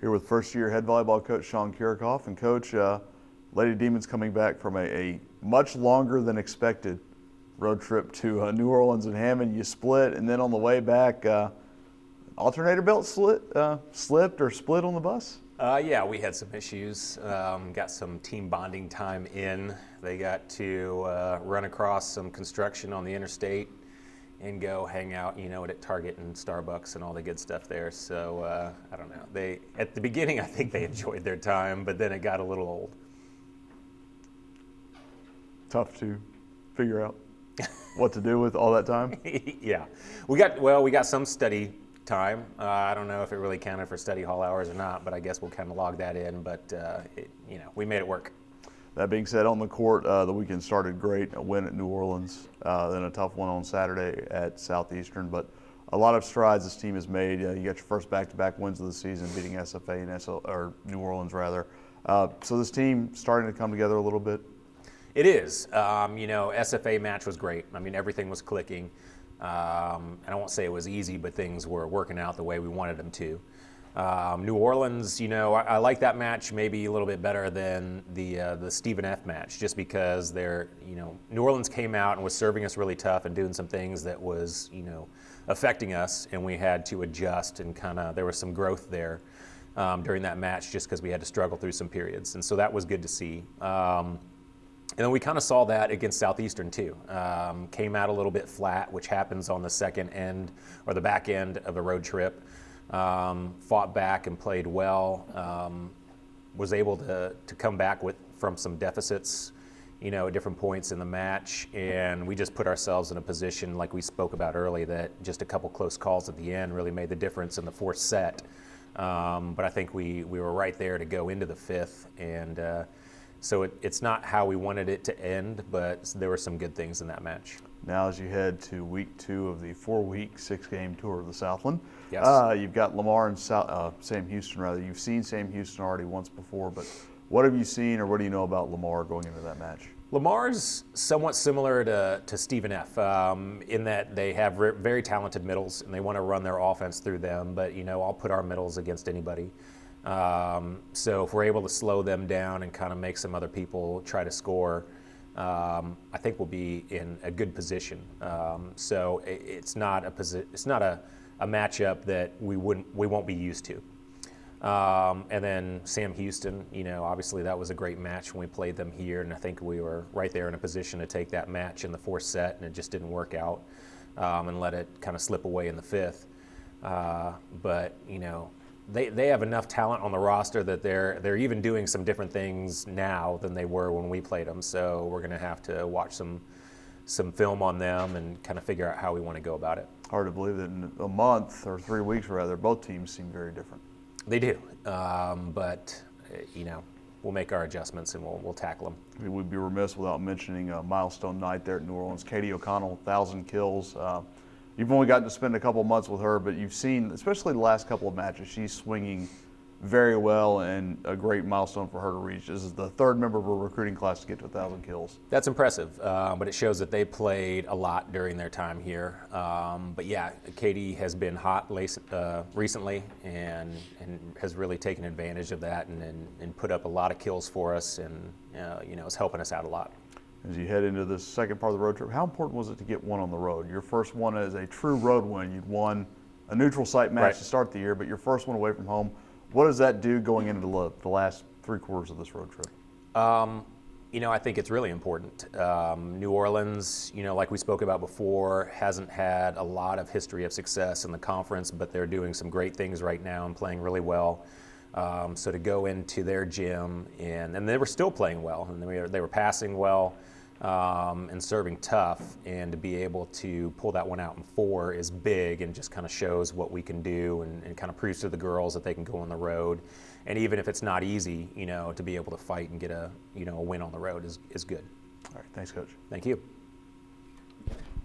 Here with first-year head volleyball coach Sean Kiracofe. And Coach, Lady Demons coming back from a much longer than expected road trip to New Orleans and Hammond. You split, and then on the way back, alternator belt slipped or split on the bus? Yeah, we had some issues. Got some team bonding time in. They got to run across some construction on the interstate and go hang out, at Target and Starbucks and all the good stuff there. So I don't know. At the beginning, I think they enjoyed their time, but then it got a little old. Tough to figure out what to do with all that time. Yeah, we got some study time. I don't know if it really counted for study hall hours or not, but I guess we'll kind of log that in. But we made it work. That being said, on the court, the weekend started great. A win at New Orleans, then a tough one on Saturday at Southeastern. But a lot of strides this team has made. You got your first back-to-back wins of the season, beating SFA and New Orleans rather. So this team starting to come together a little bit. It is. SFA match was great. I mean, everything was clicking. And I won't say it was easy, but things were working out the way we wanted them to. New Orleans, I like that match maybe a little bit better than the Stephen F match, just because New Orleans came out and was serving us really tough and doing some things that was, affecting us, and we had to adjust, and there was some growth there during that match just because we had to struggle through some periods. And so that was good to see. And then we kind of saw that against Southeastern too. Came out a little bit flat, which happens on the second end or the back end of a road trip. Fought back and played well. Was able to come back from some deficits, at different points in the match. And we just put ourselves in a position, like we spoke about early, that just a couple close calls at the end really made the difference in the fourth set. But I think we were right there to go into the fifth. And so it's not how we wanted it to end, but there were some good things in that match. Now as you head to week 2 of the 4-week, 6-game tour of the Southland, yes. You've got Lamar and Sam Houston, rather. You've seen Sam Houston already once before, but what have you seen or what do you know about Lamar going into that match? Lamar's somewhat similar to Stephen F. In that they have very talented middles and they want to run their offense through them, but I'll put our middles against anybody. So if we're able to slow them down and kind of make some other people try to score, I think we'll be in a good position. So it's not a matchup that we won't be used to. And then Sam Houston, obviously that was a great match when we played them here, and I think we were right there in a position to take that match in the fourth set, and it just didn't work out, and let it kind of slip away in the fifth. But they have enough talent on the roster that they're even doing some different things now than they were when we played them. So we're going to have to watch some film on them and kind of figure out how we want to go about it. Hard to believe that in a month or 3 weeks rather, both teams seem very different. They do, but we'll make our adjustments and we'll tackle them. We'd be remiss without mentioning a milestone night there at New Orleans. Katie O'Connell, 1,000 kills. You've only gotten to spend a couple of months with her, but you've seen, especially the last couple of matches, she's swinging very well and a great milestone for her to reach. This is the third member of her recruiting class to get to 1,000 kills. That's impressive, but it shows that they played a lot during their time here. But yeah, Katie has been hot recently and has really taken advantage of that and put up a lot of kills for us, and is helping us out a lot. As you head into the second part of the road trip, how important was it to get one on the road? Your first one as a true road win. You'd won a neutral site match to start the year, but your first one away from home. What does that do going into the last 3 quarters of this road trip? I think it's really important. New Orleans, like we spoke about before, hasn't had a lot of history of success in the conference, but they're doing some great things right now and playing really well. So to go into their gym, and they were still playing well, and they were passing well and serving tough, and to be able to pull that one out in 4 is big and just kind of shows what we can do and kind of proves to the girls that they can go on the road. And even if it's not easy, to be able to fight and get a win on the road is good. All right, thanks, Coach. Thank you.